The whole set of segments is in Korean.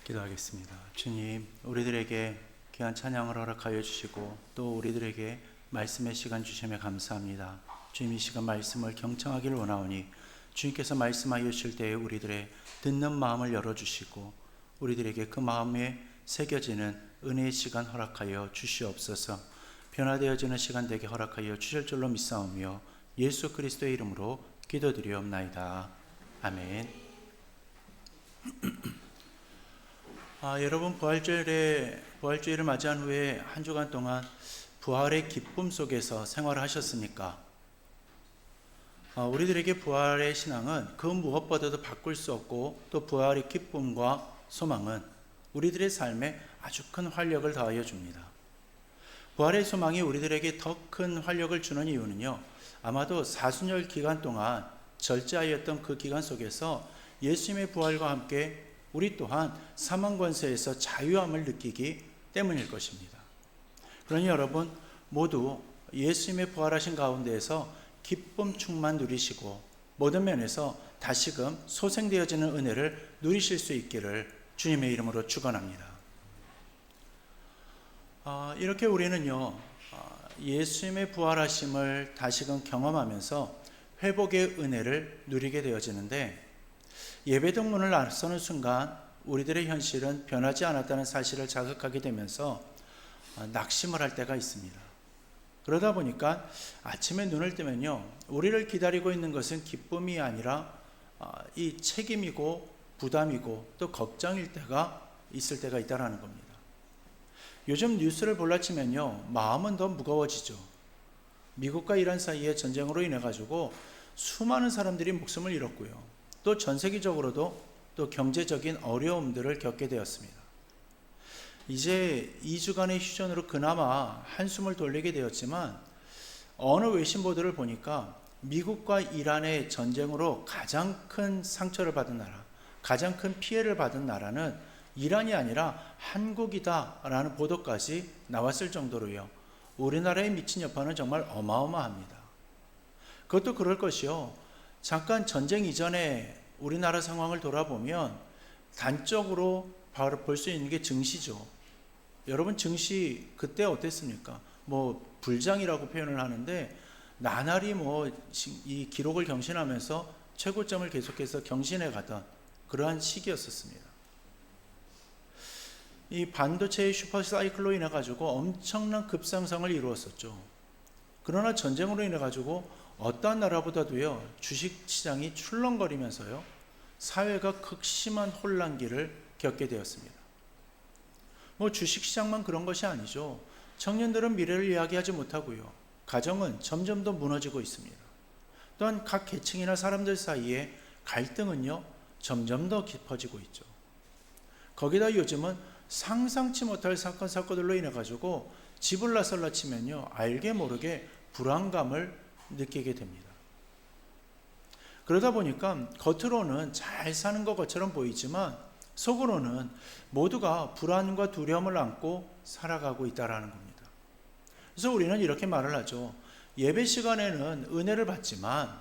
기도하겠습니다. 주님, 우리들에게 귀한 찬양을 허락하여 주시고 또 우리들에게 말씀의 시간 주심에 감사합니다. 주님, 이 시간 말씀을 경청하기를 원하오니 주님께서 말씀하여 주실 때에 우리들의 듣는 마음을 열어주시고 우리들에게 그 마음에 새겨지는 은혜의 시간 허락하여 주시옵소서. 변화되어지는 시간 되게 허락하여 주실 줄로 믿사오며 예수 그리스도의 이름으로 기도드리옵나이다. 아멘. 여러분, 부활주일을 맞이한 후에 한 주간 동안 부활의 기쁨 속에서 생활을 하셨습니까? 우리들에게 부활의 신앙은 그 무엇보다도 바꿀 수 없고 또 부활의 기쁨과 소망은 우리들의 삶에 아주 큰 활력을 더하여 줍니다. 부활의 소망이 우리들에게 더 큰 활력을 주는 이유는요, 아마도 사순절 기간 동안 절제하였던 그 기간 속에서 예수님의 부활과 함께 우리 또한 사망 권세에서 자유함을 느끼기 때문일 것입니다. 그러니 여러분 모두 예수님의 부활하신 가운데에서 기쁨 충만 누리시고 모든 면에서 다시금 소생되어지는 은혜를 누리실 수 있기를 주님의 이름으로 축원합니다. 이렇게 우리는요, 예수님의 부활하심을 다시금 경험하면서 회복의 은혜를 누리게 되어지는데, 예배당 문을 나서는 순간 우리들의 현실은 변하지 않았다는 사실을 자각하게 되면서 낙심을 할 때가 있습니다. 그러다 보니까 아침에 눈을 뜨면요, 우리를 기다리고 있는 것은 기쁨이 아니라 이 책임이고 부담이고 또 걱정일 때가 있을 때가 있다는 겁니다. 요즘 뉴스를 볼라치면요, 마음은 더 무거워지죠. 미국과 이란 사이의 전쟁으로 인해 가지고 수많은 사람들이 목숨을 잃었고요, 또 전 세계적으로도 또 경제적인 어려움들을 겪게 되었습니다. 이제 2주간의 휴전으로 그나마 한숨을 돌리게 되었지만 어느 외신 보도를 보니까 미국과 이란의 전쟁으로 가장 큰 상처를 받은 나라, 가장 큰 피해를 받은 나라는 이란이 아니라 한국이다라는 보도까지 나왔을 정도로요, 우리나라에 미친 여파는 정말 어마어마합니다. 그것도 그럴 것이요, 잠깐 전쟁 이전에 우리나라 상황을 돌아보면 단적으로 바로 볼 수 있는 게 증시죠. 여러분, 증시 그때 어땠습니까? 불장이라고 표현을 하는데 나날이 이 기록을 경신하면서 최고점을 계속해서 경신해 가던 그러한 시기였었습니다. 이 반도체의 슈퍼사이클로 인해 가지고 엄청난 급상승을 이루었었죠. 그러나 전쟁으로 인해 가지고 어떠한 나라보다도요, 주식시장이 출렁거리면서요, 사회가 극심한 혼란기를 겪게 되었습니다. 주식시장만 그런 것이 아니죠. 청년들은 미래를 이야기하지 못하고요, 가정은 점점 더 무너지고 있습니다. 또한 각 계층이나 사람들 사이에 갈등은요, 점점 더 깊어지고 있죠. 거기다 요즘은 상상치 못할 사건들로 인해 가지고 집을 나설라 치면요, 알게 모르게 불안감을 느끼게 됩니다. 그러다 보니까 겉으로는 잘 사는 것처럼 보이지만 속으로는 모두가 불안과 두려움을 안고 살아가고 있다는 겁니다. 그래서 우리는 이렇게 말을 하죠. 예배 시간에는 은혜를 받지만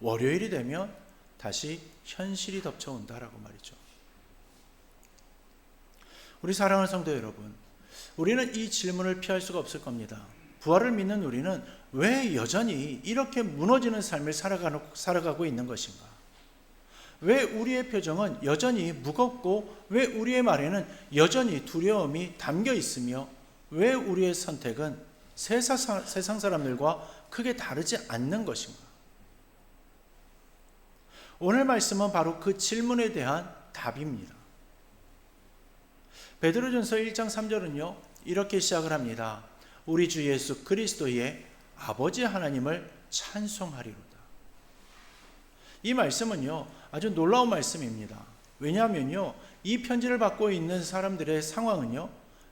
월요일이 되면 다시 현실이 덮쳐온다라고 말이죠. 우리 사랑하는 성도 여러분, 우리는 이 질문을 피할 수가 없을 겁니다. 부활을 믿는 우리는 왜 여전히 이렇게 무너지는 삶을 살아가고 있는 것인가? 왜 우리의 표정은 여전히 무겁고 왜 우리의 말에는 여전히 두려움이 담겨 있으며 왜 우리의 선택은 세상 사람들과 크게 다르지 않는 것인가? 오늘 말씀은 바로 그 질문에 대한 답입니다. 베드로전서 1장 3절은요, 이렇게 시작을 합니다. 우리 주 예수 그리스도의 아버지 하나님을 찬송하리로다. 이 말씀은요, 아주 놀라운 말씀입니다. 왜냐하면요, 이 편지를 받고 있는 사람들의 상황은요,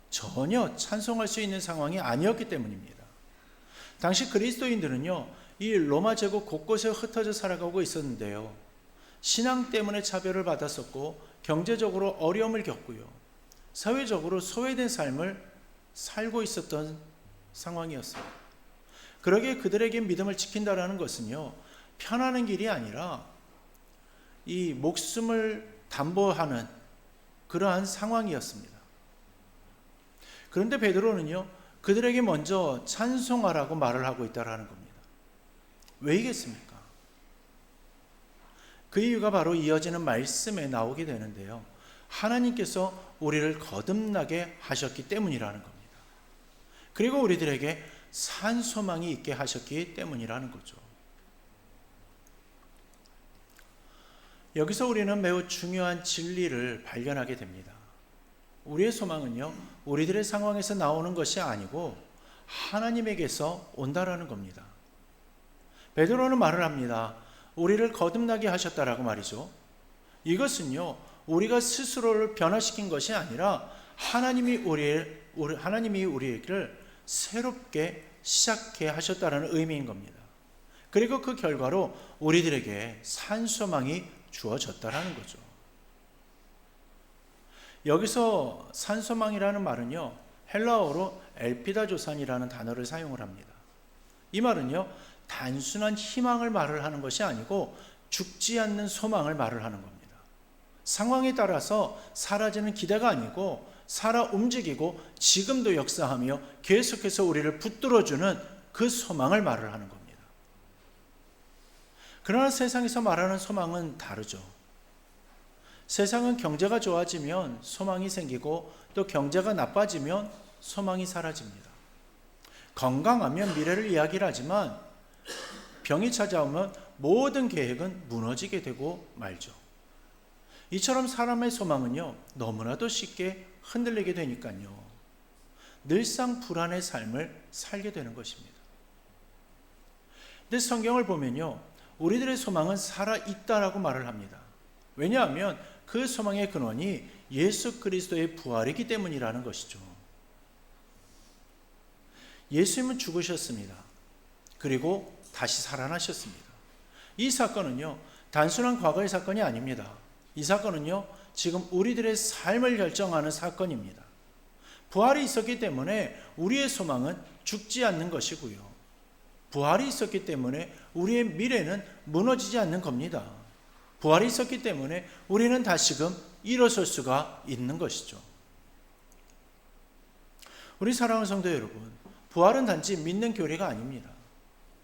전혀 찬송할 수 있는 상황이 아니었기 때문입니다. 당시 그리스도인들은요, 이 로마 제국 곳곳에 흩어져 살아가고 있었는데요, 신앙 때문에 차별을 받았었고 경제적으로 어려움을 겪고요, 사회적으로 소외된 삶을 살고 있었던 상황이었어요. 그러기에 그들에게 믿음을 지킨다라는 것은요, 편안한 길이 아니라 이 목숨을 담보하는 그러한 상황이었습니다. 그런데 베드로는요, 그들에게 먼저 찬송하라고 말을 하고 있다라는 겁니다. 왜이겠습니까? 그 이유가 바로 이어지는 말씀에 나오게 되는데요. 하나님께서 우리를 거듭나게 하셨기 때문이라는 겁니다. 그리고 우리들에게 산 소망이 있게 하셨기 때문이라는 거죠. 여기서 우리는 매우 중요한 진리를 발견하게 됩니다. 우리의 소망은요, 우리들의 상황에서 나오는 것이 아니고 하나님에게서 온다라는 겁니다. 베드로는 말을 합니다. 우리를 거듭나게 하셨다라고 말이죠. 이것은요, 우리가 스스로를 변화시킨 것이 아니라 하나님이 우리를 새롭게 시작해 하셨다라는 의미인 겁니다. 그리고 그 결과로 우리들에게 산 소망이 주어졌다라는 거죠. 여기서 산 소망이라는 말은요, 헬라어로 엘피다조산이라는 단어를 사용을 합니다. 이 말은요, 단순한 희망을 말을 하는 것이 아니고 죽지 않는 소망을 말을 하는 겁니다. 상황에 따라서 사라지는 기대가 아니고 살아 움직이고 지금도 역사하며 계속해서 우리를 붙들어주는 그 소망을 말을 하는 겁니다. 그러나 세상에서 말하는 소망은 다르죠. 세상은 경제가 좋아지면 소망이 생기고 또 경제가 나빠지면 소망이 사라집니다. 건강하면 미래를 이야기를 하지만 병이 찾아오면 모든 계획은 무너지게 되고 말죠. 이처럼 사람의 소망은요, 너무나도 쉽게 흔들리게 되니까요, 늘상 불안의 삶을 살게 되는 것입니다. 근데 성경을 보면요, 우리들의 소망은 살아있다라고 말을 합니다. 왜냐하면 그 소망의 근원이 예수 그리스도의 부활이기 때문이라는 것이죠. 예수님은 죽으셨습니다. 그리고 다시 살아나셨습니다. 이 사건은요, 단순한 과거의 사건이 아닙니다. 이 사건은요, 지금 우리들의 삶을 결정하는 사건입니다. 부활이 있었기 때문에 우리의 소망은 죽지 않는 것이고요. 부활이 있었기 때문에 우리의 미래는 무너지지 않는 겁니다. 부활이 있었기 때문에 우리는 다시금 일어설 수가 있는 것이죠. 우리 사랑하는 성도 여러분, 부활은 단지 믿는 교리가 아닙니다.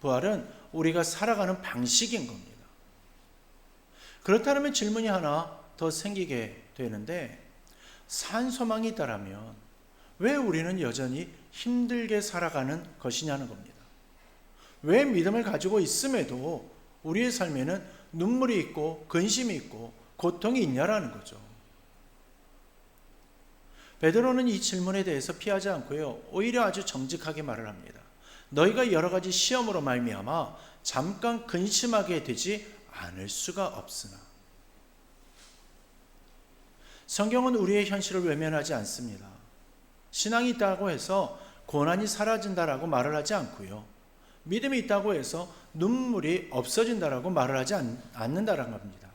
부활은 우리가 살아가는 방식인 겁니다. 그렇다면 질문이 하나 더 생기게 되는데, 산 소망이 있다라면 왜 우리는 여전히 힘들게 살아가는 것이냐는 겁니다. 왜 믿음을 가지고 있음에도 우리의 삶에는 눈물이 있고 근심이 있고 고통이 있냐라는 거죠. 베드로는 이 질문에 대해서 피하지 않고요, 오히려 아주 정직하게 말을 합니다. 너희가 여러 가지 시험으로 말미암아 잠깐 근심하게 되지 않을 수가 없으나. 성경은 우리의 현실을 외면하지 않습니다. 신앙이 있다고 해서 고난이 사라진다라고 말을 하지 않고요, 믿음이 있다고 해서 눈물이 없어진다라고 말을 하지 않는다라는 겁니다.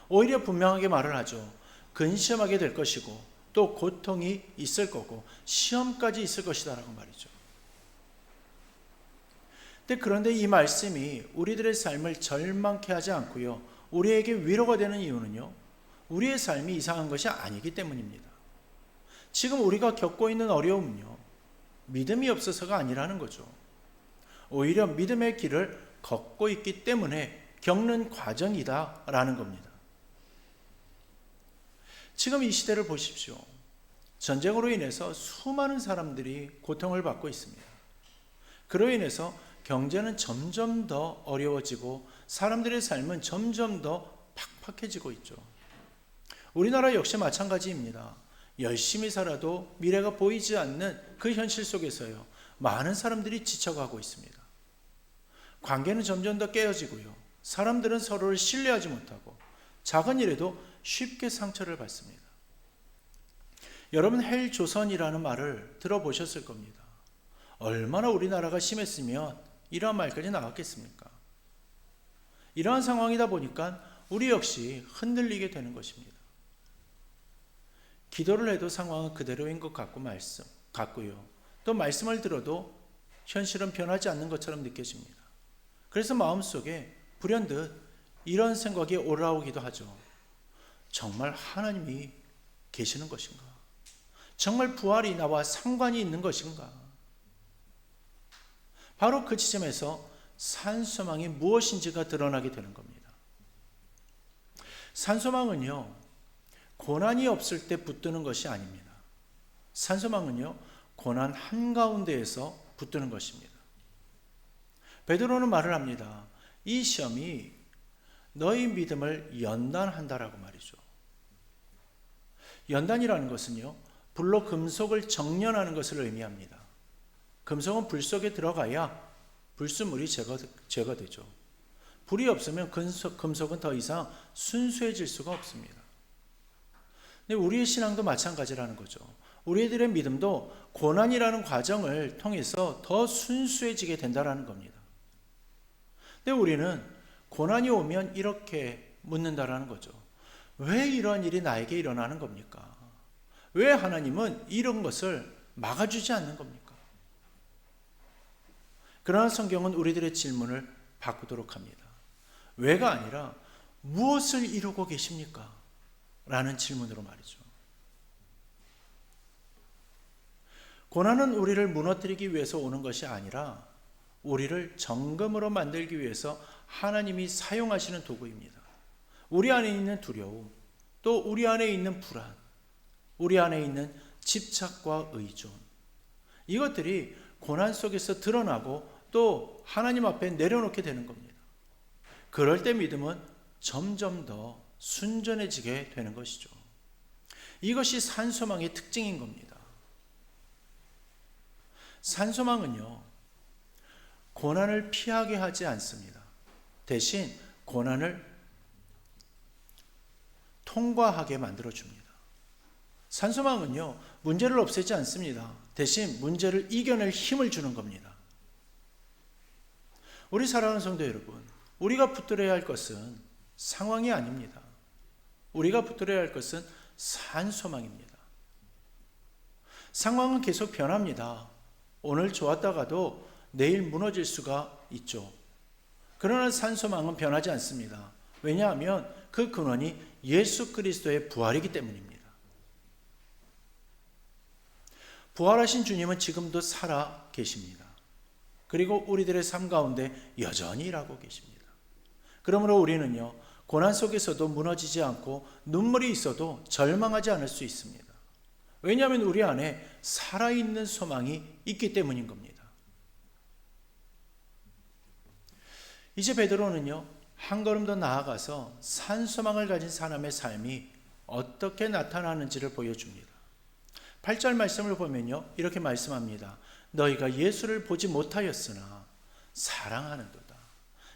오히려 분명하게 말을 하죠. 근심하게 될 것이고 또 고통이 있을 거고 시험까지 있을 것이다라고 말이죠. 그런데 이 말씀이 우리들의 삶을 절망케 하지 않고요, 우리에게 위로가 되는 이유는요, 우리의 삶이 이상한 것이 아니기 때문입니다. 지금 우리가 겪고 있는 어려움은요, 믿음이 없어서가 아니라는 거죠. 오히려 믿음의 길을 걷고 있기 때문에 겪는 과정이다라는 겁니다. 지금 이 시대를 보십시오. 전쟁으로 인해서 수많은 사람들이 고통을 받고 있습니다. 그로 인해서 경제는 점점 더 어려워지고 사람들의 삶은 점점 더 팍팍해지고 있죠. 우리나라 역시 마찬가지입니다. 열심히 살아도 미래가 보이지 않는 그 현실 속에서요, 많은 사람들이 지쳐가고 있습니다. 관계는 점점 더 깨어지고요, 사람들은 서로를 신뢰하지 못하고 작은 일에도 쉽게 상처를 받습니다. 여러분, 헬조선이라는 말을 들어보셨을 겁니다. 얼마나 우리나라가 심했으면 이러한 말까지 나왔겠습니까? 이러한 상황이다 보니까 우리 역시 흔들리게 되는 것입니다. 기도를 해도 상황은 그대로인 것 같고요. 또 말씀을 들어도 현실은 변하지 않는 것처럼 느껴집니다. 그래서 마음속에 불현듯 이런 생각이 올라오기도 하죠. 정말 하나님이 계시는 것인가? 정말 부활이 나와 상관이 있는 것인가? 바로 그 지점에서 산소망이 무엇인지가 드러나게 되는 겁니다. 산소망은요, 고난이 없을 때 붙드는 것이 아닙니다. 산소망은요, 고난 한가운데에서 붙드는 것입니다. 베드로는 말을 합니다. 이 시험이 너희 믿음을 연단한다라고 말이죠. 연단이라는 것은요, 불로 금속을 정련하는 것을 의미합니다. 금속은 불 속에 들어가야 불순물이 제거되죠. 불이 없으면 금속은 더 이상 순수해질 수가 없습니다. 근데 우리의 신앙도 마찬가지라는 거죠. 우리들의 믿음도 고난이라는 과정을 통해서 더 순수해지게 된다는 겁니다. 근데 우리는 고난이 오면 이렇게 묻는다라는 거죠. 왜 이런 일이 나에게 일어나는 겁니까? 왜 하나님은 이런 것을 막아주지 않는 겁니까? 그러나 성경은 우리들의 질문을 바꾸도록 합니다. 왜가 아니라 무엇을 이루고 계십니까? 라는 질문으로 말이죠. 고난은 우리를 무너뜨리기 위해서 오는 것이 아니라 우리를 정금으로 만들기 위해서 하나님이 사용하시는 도구입니다. 우리 안에 있는 두려움, 또 우리 안에 있는 불안, 우리 안에 있는 집착과 의존, 이것들이 고난 속에서 드러나고 또 하나님 앞에 내려놓게 되는 겁니다. 그럴 때 믿음은 점점 더 순전해지게 되는 것이죠. 이것이 산소망의 특징인 겁니다. 산소망은요, 고난을 피하게 하지 않습니다. 대신 고난을 통과하게 만들어줍니다. 산소망은요, 문제를 없애지 않습니다. 대신 문제를 이겨낼 힘을 주는 겁니다. 우리 사랑하는 성도 여러분, 우리가 붙들어야 할 것은 상황이 아닙니다. 우리가 붙들어야 할 것은 산소망입니다. 상황은 계속 변합니다. 오늘 좋았다가도 내일 무너질 수가 있죠. 그러나 산소망은 변하지 않습니다. 왜냐하면 그 근원이 예수 그리스도의 부활이기 때문입니다. 부활하신 주님은 지금도 살아 계십니다. 그리고 우리들의 삶 가운데 여전히 일하고 계십니다. 그러므로 우리는요, 고난 속에서도 무너지지 않고 눈물이 있어도 절망하지 않을 수 있습니다. 왜냐하면 우리 안에 살아있는 소망이 있기 때문인 겁니다. 이제 베드로는요, 한 걸음 더 나아가서 산소망을 가진 사람의 삶이 어떻게 나타나는지를 보여줍니다. 8절 말씀을 보면요, 이렇게 말씀합니다. 너희가 예수를 보지 못하였으나 사랑하는도다.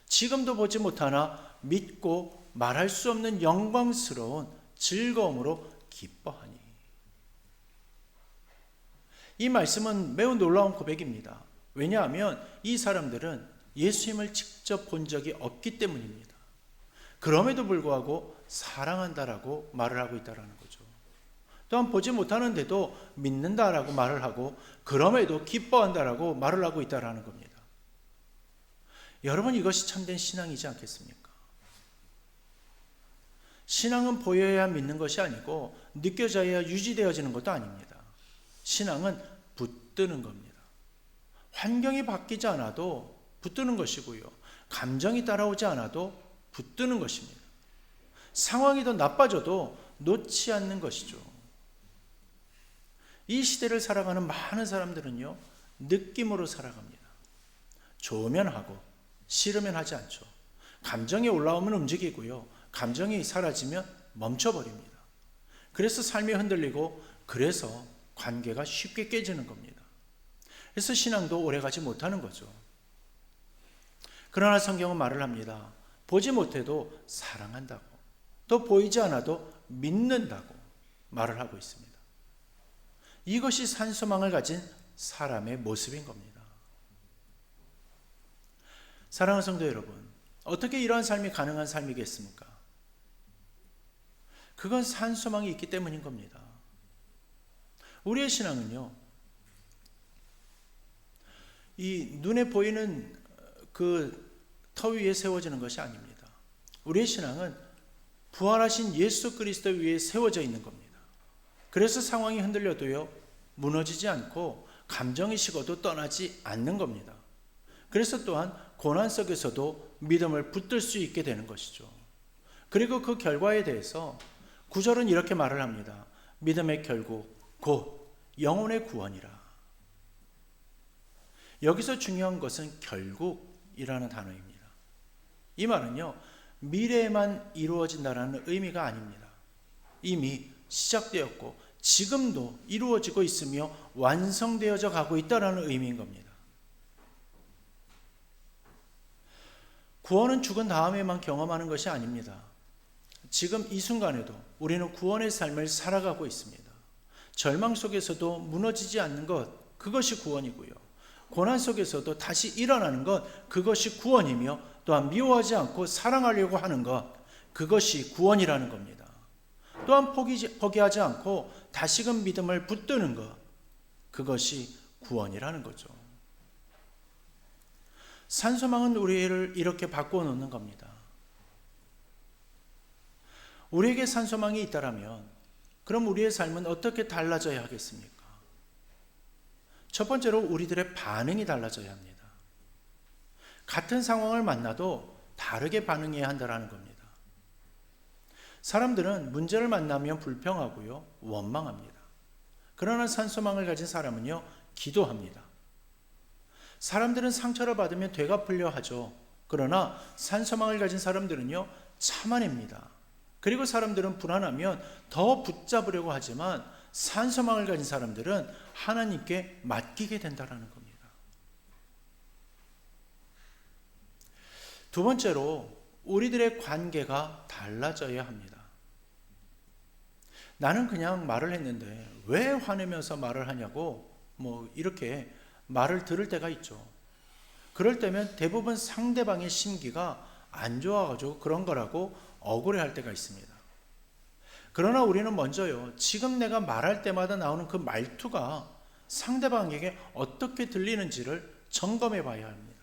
지금도 보지 못하나 믿고 말할 수 없는 영광스러운 즐거움으로 기뻐하니. 이 말씀은 매우 놀라운 고백입니다. 왜냐하면 이 사람들은 예수님을 직접 본 적이 없기 때문입니다. 그럼에도 불구하고 사랑한다라고 말을 하고 있다는 거죠. 또한 보지 못하는데도 믿는다라고 말을 하고 그럼에도 기뻐한다라고 말을 하고 있다는 겁니다. 여러분, 이것이 참된 신앙이지 않겠습니까? 신앙은 보여야 믿는 것이 아니고 느껴져야 유지되어지는 것도 아닙니다. 신앙은 붙드는 겁니다. 환경이 바뀌지 않아도 붙드는 것이고요. 감정이 따라오지 않아도 붙드는 것입니다. 상황이 더 나빠져도 놓지 않는 것이죠. 이 시대를 살아가는 많은 사람들은요, 느낌으로 살아갑니다. 좋으면 하고 싫으면 하지 않죠. 감정이 올라오면 움직이고요, 감정이 사라지면 멈춰버립니다. 그래서 삶이 흔들리고 그래서 관계가 쉽게 깨지는 겁니다. 그래서 신앙도 오래가지 못하는 거죠. 그러나 성경은 말을 합니다. 보지 못해도 사랑한다고, 또 보이지 않아도 믿는다고 말을 하고 있습니다. 이것이 산소망을 가진 사람의 모습인 겁니다. 사랑하는 성도 여러분, 어떻게 이러한 삶이 가능한 삶이겠습니까? 그건 산소망이 있기 때문인 겁니다. 우리의 신앙은요, 이 눈에 보이는 그 터 위에 세워지는 것이 아닙니다. 우리의 신앙은 부활하신 예수 그리스도 위에 세워져 있는 겁니다. 그래서 상황이 흔들려도요, 무너지지 않고 감정이 식어도 떠나지 않는 겁니다. 그래서 또한 고난 속에서도 믿음을 붙들 수 있게 되는 것이죠. 그리고 그 결과에 대해서 9절은 이렇게 말을 합니다. 믿음의 결국 곧 영혼의 구원이라. 여기서 중요한 것은 결국이라는 단어입니다. 이 말은요, 미래에만 이루어진다는 의미가 아닙니다. 이미 시작되었고 지금도 이루어지고 있으며 완성되어져 가고 있다는 의미인 겁니다. 구원은 죽은 다음에만 경험하는 것이 아닙니다. 지금 이 순간에도 우리는 구원의 삶을 살아가고 있습니다. 절망 속에서도 무너지지 않는 것, 그것이 구원이고요. 고난 속에서도 다시 일어나는 것, 그것이 구원이며 또한 미워하지 않고 사랑하려고 하는 것, 그것이 구원이라는 겁니다. 또한 포기하지 않고 다시금 믿음을 붙드는 것, 그것이 구원이라는 거죠. 산소망은 우리를 이렇게 바꿔놓는 겁니다. 우리에게 산소망이 있다면 그럼 우리의 삶은 어떻게 달라져야 하겠습니까? 첫 번째로 우리들의 반응이 달라져야 합니다. 같은 상황을 만나도 다르게 반응해야 한다는 겁니다. 사람들은 문제를 만나면 불평하고요, 원망합니다. 그러나 산소망을 가진 사람은요, 기도합니다. 사람들은 상처를 받으면 되갚으려 하죠. 그러나 산소망을 가진 사람들은요, 참아냅니다. 그리고 사람들은 불안하면 더 붙잡으려고 하지만 산소망을 가진 사람들은 하나님께 맡기게 된다는 겁니다. 두 번째로 우리들의 관계가 달라져야 합니다. 나는 그냥 말을 했는데 왜 화내면서 말을 하냐고 이렇게 말을 들을 때가 있죠. 그럴 때면 대부분 상대방의 심기가 안 좋아가지고 그런 거라고 억울해할 때가 있습니다. 그러나 우리는 먼저요, 지금 내가 말할 때마다 나오는 그 말투가 상대방에게 어떻게 들리는지를 점검해 봐야 합니다.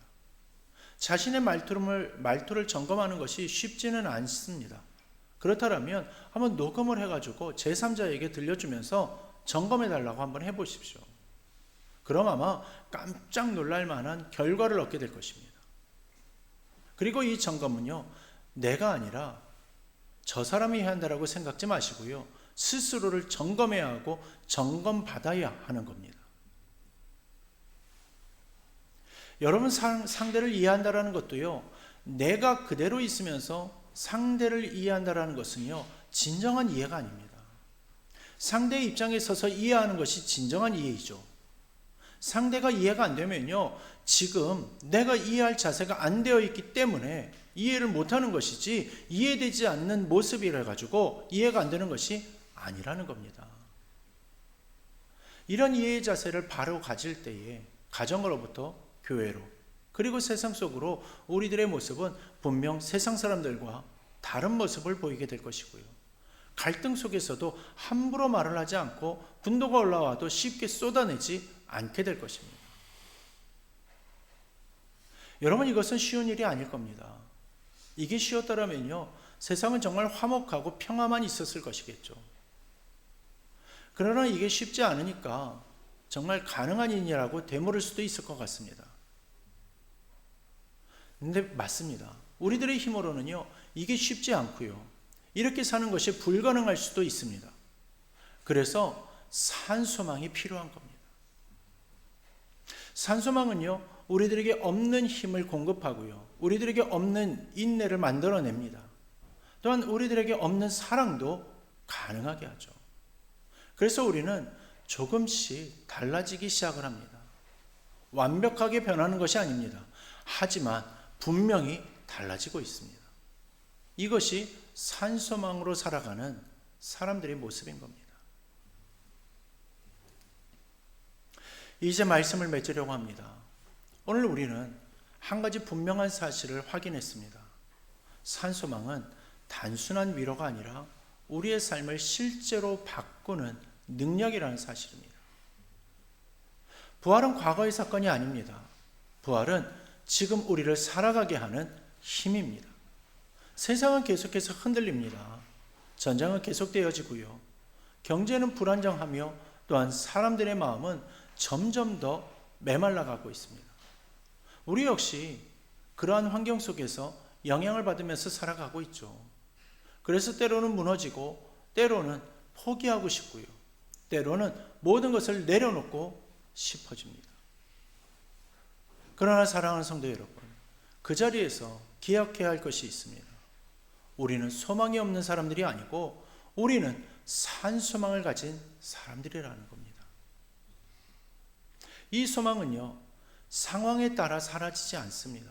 자신의 말투를 점검하는 것이 쉽지는 않습니다. 그렇다면 한번 녹음을 해가지고 제3자에게 들려주면서 점검해 달라고 한번 해보십시오. 그럼 아마 깜짝 놀랄 만한 결과를 얻게 될 것입니다. 그리고 이 점검은요, 내가 아니라 저 사람이 해야 한다라고 생각지 마시고요, 스스로를 점검해야 하고 점검받아야 하는 겁니다. 여러분, 상대를 이해한다라는 것도요, 내가 그대로 있으면서 상대를 이해한다라는 것은요, 진정한 이해가 아닙니다. 상대의 입장에 서서 이해하는 것이 진정한 이해이죠. 상대가 이해가 안 되면요, 지금 내가 이해할 자세가 안 되어 있기 때문에 이해를 못하는 것이지, 이해되지 않는 모습이라 가지고 이해가 안 되는 것이 아니라는 겁니다. 이런 이해의 자세를 바로 가질 때에 가정으로부터 교회로, 그리고 세상 속으로 우리들의 모습은 분명 세상 사람들과 다른 모습을 보이게 될 것이고요, 갈등 속에서도 함부로 말을 하지 않고 분노가 올라와도 쉽게 쏟아내지 않게 될 것입니다. 여러분, 이것은 쉬운 일이 아닐 겁니다. 이게 쉬웠더라면요, 세상은 정말 화목하고 평화만 있었을 것이겠죠. 그러나 이게 쉽지 않으니까 정말 가능한 일이라고 되물을 수도 있을 것 같습니다. 근데 맞습니다. 우리들의 힘으로는요, 이게 쉽지 않고요, 이렇게 사는 것이 불가능할 수도 있습니다. 그래서 산소망이 필요한 겁니다. 산소망은요, 우리들에게 없는 힘을 공급하고요, 우리들에게 없는 인내를 만들어냅니다. 또한 우리들에게 없는 사랑도 가능하게 하죠. 그래서 우리는 조금씩 달라지기 시작을 합니다. 완벽하게 변하는 것이 아닙니다. 하지만 분명히 달라지고 있습니다. 이것이 산소망으로 살아가는 사람들의 모습인 겁니다. 이제 말씀을 맺으려고 합니다. 오늘 우리는 한 가지 분명한 사실을 확인했습니다. 산소망은 단순한 위로가 아니라 우리의 삶을 실제로 바꾸는 능력이라는 사실입니다. 부활은 과거의 사건이 아닙니다. 부활은 지금 우리를 살아가게 하는 힘입니다. 세상은 계속해서 흔들립니다. 전쟁은 계속되어지고요, 경제는 불안정하며 또한 사람들의 마음은 점점 더 메말라가고 있습니다. 우리 역시 그러한 환경 속에서 영향을 받으면서 살아가고 있죠. 그래서 때로는 무너지고 때로는 포기하고 싶고요. 때로는 모든 것을 내려놓고 싶어집니다. 그러나 사랑하는 성도 여러분, 그 자리에서 기억해야 할 것이 있습니다. 우리는 소망이 없는 사람들이 아니고 우리는 산 소망을 가진 사람들이라는 겁니다. 이 소망은요, 상황에 따라 사라지지 않습니다.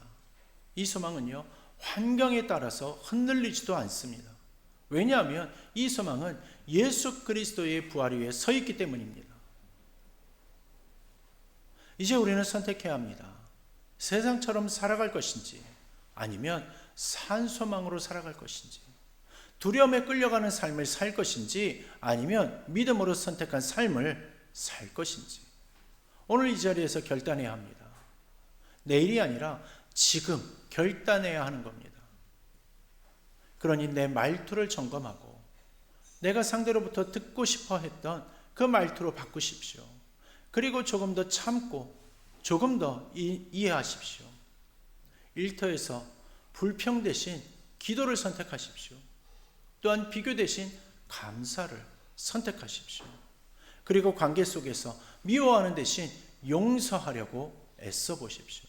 이 소망은요, 환경에 따라서 흔들리지도 않습니다. 왜냐하면 이 소망은 예수 그리스도의 부활 위에 서 있기 때문입니다. 이제 우리는 선택해야 합니다. 세상처럼 살아갈 것인지 아니면 산 소망으로 살아갈 것인지, 두려움에 끌려가는 삶을 살 것인지 아니면 믿음으로 선택한 삶을 살 것인지, 오늘 이 자리에서 결단해야 합니다. 내일이 아니라 지금 결단해야 하는 겁니다. 그러니 내 말투를 점검하고 내가 상대로부터 듣고 싶어 했던 그 말투로 바꾸십시오. 그리고 조금 더 참고 조금 더 이해하십시오. 일터에서 불평 대신 기도를 선택하십시오. 또한 비교 대신 감사를 선택하십시오. 그리고 관계 속에서 미워하는 대신 용서하려고 애써 보십시오.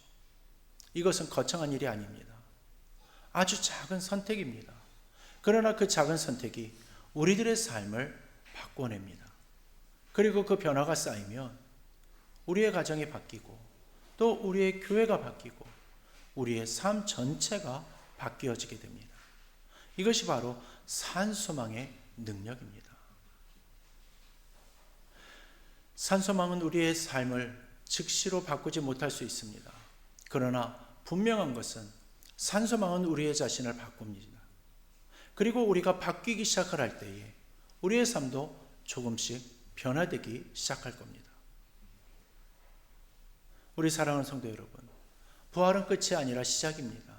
이것은 거창한 일이 아닙니다. 아주 작은 선택입니다. 그러나 그 작은 선택이 우리들의 삶을 바꿔냅니다. 그리고 그 변화가 쌓이면 우리의 가정이 바뀌고 또 우리의 교회가 바뀌고 우리의 삶 전체가 바뀌어지게 됩니다. 이것이 바로 산소망의 능력입니다. 산소망은 우리의 삶을 즉시로 바꾸지 못할 수 있습니다. 그러나 분명한 것은 산소망은 우리의 자신을 바꿉니다. 그리고 우리가 바뀌기 시작을 할 때에 우리의 삶도 조금씩 변화되기 시작할 겁니다. 우리 사랑하는 성도 여러분, 부활은 끝이 아니라 시작입니다.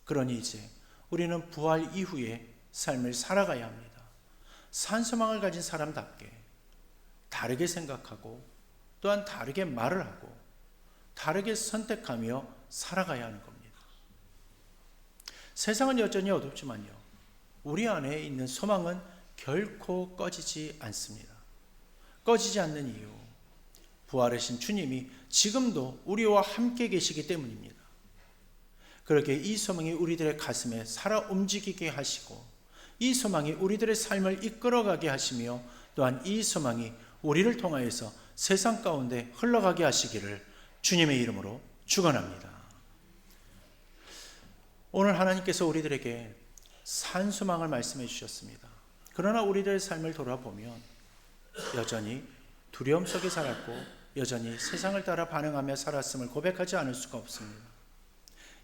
그러니 이제 우리는 부활 이후의 삶을 살아가야 합니다. 산소망을 가진 사람답게 다르게 생각하고 또한 다르게 말을 하고 다르게 선택하며 살아가야 하는 겁니다. 세상은 여전히 어둡지만요, 우리 안에 있는 소망은 결코 꺼지지 않습니다. 꺼지지 않는 이유, 부활하신 주님이 지금도 우리와 함께 계시기 때문입니다. 그렇게 이 소망이 우리들의 가슴에 살아 움직이게 하시고 이 소망이 우리들의 삶을 이끌어가게 하시며 또한 이 소망이 우리를 통하여서 세상 가운데 흘러가게 하시기를 주님의 이름으로 축원합니다. 오늘 하나님께서 우리들에게 산소망을 말씀해 주셨습니다. 그러나 우리들의 삶을 돌아보면 여전히 두려움 속에 살았고 여전히 세상을 따라 반응하며 살았음을 고백하지 않을 수가 없습니다.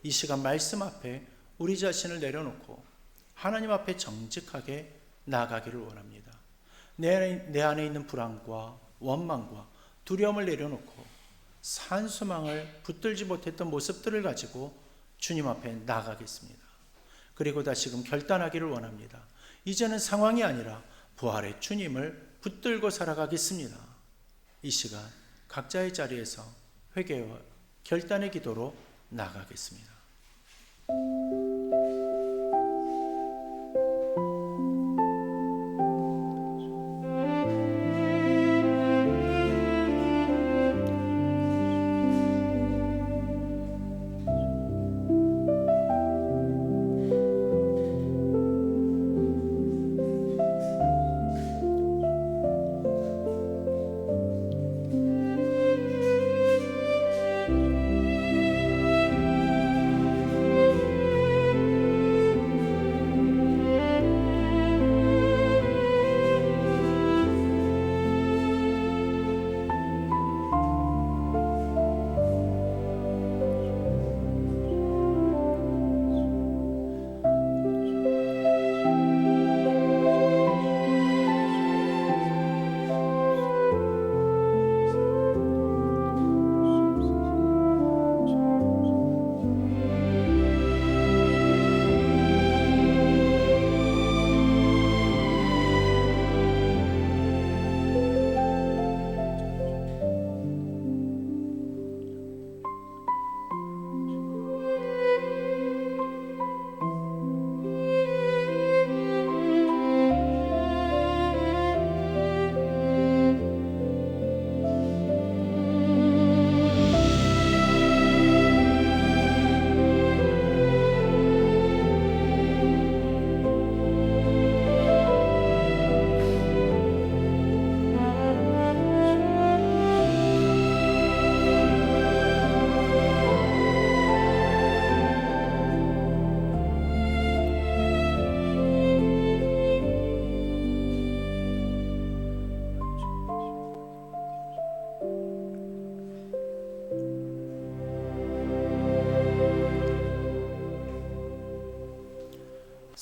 이 시간 말씀 앞에 우리 자신을 내려놓고 하나님 앞에 정직하게 나아가기를 원합니다. 내 안에 있는 불안과 원망과 두려움을 내려놓고 산소망을 붙들지 못했던 모습들을 가지고 주님 앞에 나아가겠습니다. 그리고 다시금 결단하기를 원합니다. 이제는 상황이 아니라 부활의 주님을 붙들고 살아가겠습니다. 이 시간 각자의 자리에서 회개와 결단의 기도로 나아가겠습니다.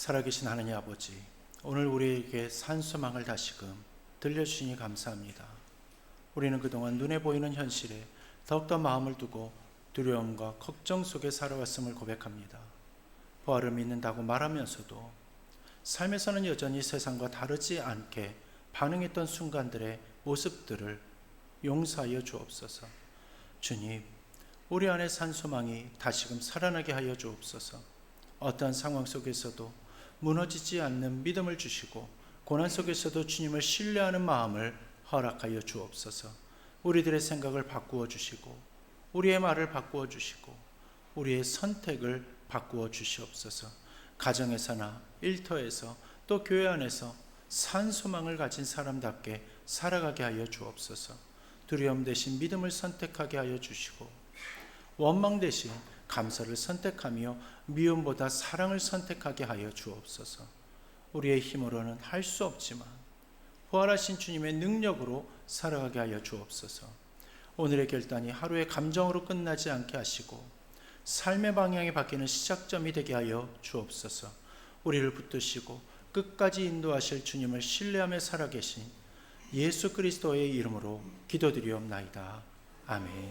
살아계신 하나님 아버지, 오늘 우리에게 산소망을 다시금 들려주시니 감사합니다. 우리는 그동안 눈에 보이는 현실에 더욱더 마음을 두고 두려움과 걱정 속에 살아왔음을 고백합니다. 부활을 믿는다고 말하면서도 삶에서는 여전히 세상과 다르지 않게 반응했던 순간들의 모습들을 용서하여 주옵소서. 주님, 우리 안에 산소망이 다시금 살아나게 하여 주옵소서. 어떠한 상황 속에서도 무너지지 않는 믿음을 주시고 고난 속에서도 주님을 신뢰하는 마음을 허락하여 주옵소서. 우리들의 생각을 바꾸어 주시고 우리의 말을 바꾸어 주시고 우리의 선택을 바꾸어 주시옵소서. 가정에서나 일터에서 또 교회 안에서 산소망을 가진 사람답게 살아가게 하여 주옵소서. 두려움 대신 믿음을 선택하게 하여 주시고 원망 대신 감사를 선택하며 미움보다 사랑을 선택하게 하여 주옵소서. 우리의 힘으로는 할 수 없지만 부활하신 주님의 능력으로 살아가게 하여 주옵소서. 오늘의 결단이 하루의 감정으로 끝나지 않게 하시고 삶의 방향이 바뀌는 시작점이 되게 하여 주옵소서. 우리를 붙드시고 끝까지 인도하실 주님을 신뢰하며 살아계신 예수 그리스도의 이름으로 기도드리옵나이다. 아멘.